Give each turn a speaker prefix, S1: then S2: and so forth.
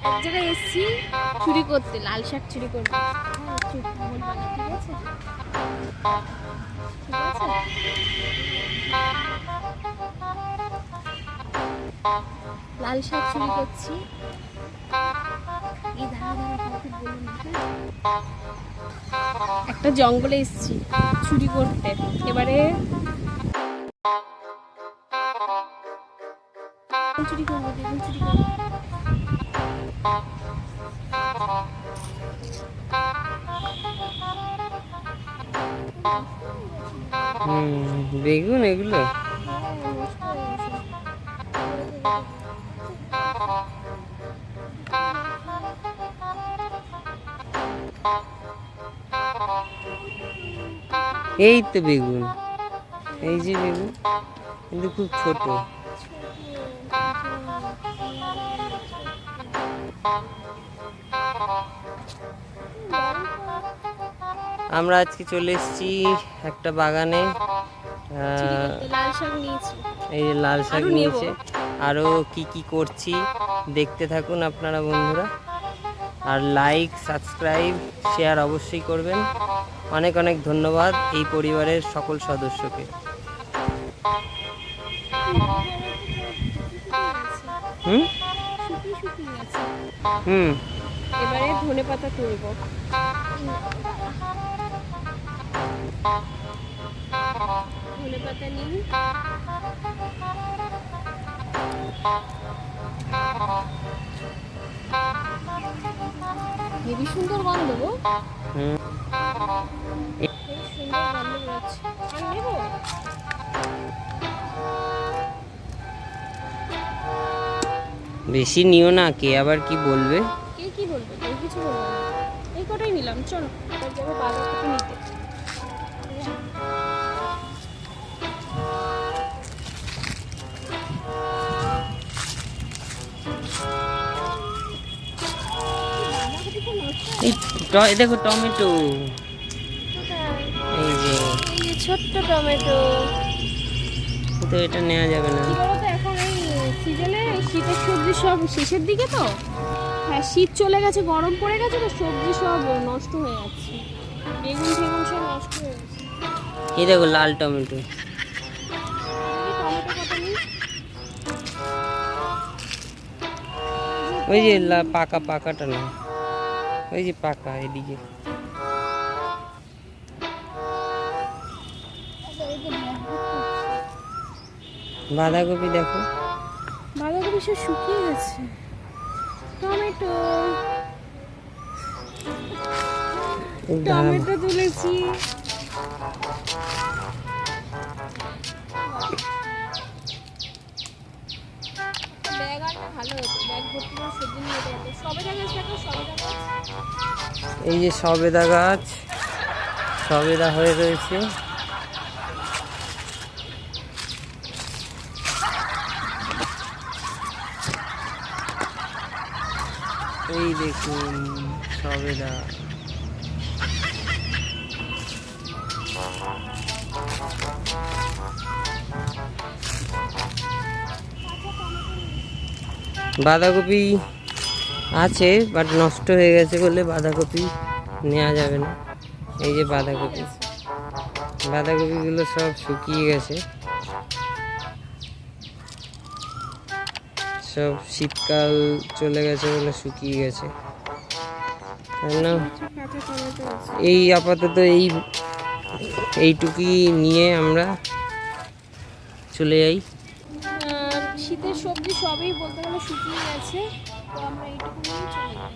S1: এক জায়গায় এসছি চুরি করতে, লাল শাক চুরি করতে। ঠিক আছে, লাল শাক চুরি করছি। এই ধারা কাউকে বলবো না, একটা জঙ্গলে এসছি চুরি করতে। এবারে চুরি করবো, বেগুন চুরি করবো।
S2: বেগুন এগুলো এই তো বেগুন, এই যে বেগুন, কিন্তু খুব ছোট। আমরা আজকে চলে এসেছি একটা বাগানে। এই যে লাল শাক নিয়েছে, আরও কি কি করছি দেখতে থাকুন আপনারা বন্ধুরা। আর লাইক, সাবস্ক্রাইব, শেয়ার অবশ্যই করবেন। অনেক অনেক ধন্যবাদ এই পরিবারের সকল সদস্যকে।
S1: এবারে ধনেপাতা তুলব। ধনেপাতা নিই। হেবি সুন্দর গন্ধ গো। সুন্দর গন্ধ বেরোচ্ছে। আর নেবো?
S2: বেশি নিও না, কে আবার কি বলবে।
S1: কে কি বলবে? কেউ কিছু বলবে না। এই কটাই নিলাম, চলো এবার যাবো বাজার থেকে নিতে।
S2: এই দেখো টমেটো, এই যে
S1: ছোট্ট টমেটো।
S2: তো এটা নেওয়া যাবে না।
S1: কি বলতো, এখন এই সিজনে শীতের সবজি সব শেষের দিকে তো, হ্যাঁ শীত চলে গেছে, গরম পড়ে গেছে তো, সবজি সব নষ্ট হয়ে যাচ্ছে, বেগুন টেগুন সব নষ্ট হয়ে গেছে।
S2: এই দেখো লাল টমেটো। ওই যে পাকা পাকাটা না, ওই যে পাকা এদিকে। বাঁধাকপি দেখো,
S1: বাঁধাকপি সব শুকিয়ে গেছে। টমেটো, টমেটো তুলেছি। ব্যাগ আনলে ভালো হতো, ব্যাগ ভর্তি করে সবজি নিয়ে যেতে পারতো। সবেদা গাছ দেখো, সবেদা গাছ।
S2: এই যে সবেদা গাছ, সবেদা হয়ে রয়েছে। এই দেখুন সবেদা। বাঁধাকপি আছে বাট নষ্ট হয়ে গেছে বলে বাঁধাকপি নেওয়া যাবে না। এই যে বাঁধাকপি, বাঁধাকপিগুলো সব শুকিয়ে গেছে, সব শীতকাল চলে গেছে বলে শুকিয়ে গেছে। না এই আপাতত এইটুকুই নিয়ে আমরা চলে যাই।
S1: শীতের সবজি সবই বলতে গেলে শুকিয়ে গেছে, তো আমরা এইটুকু নিয়ে চলে যাই।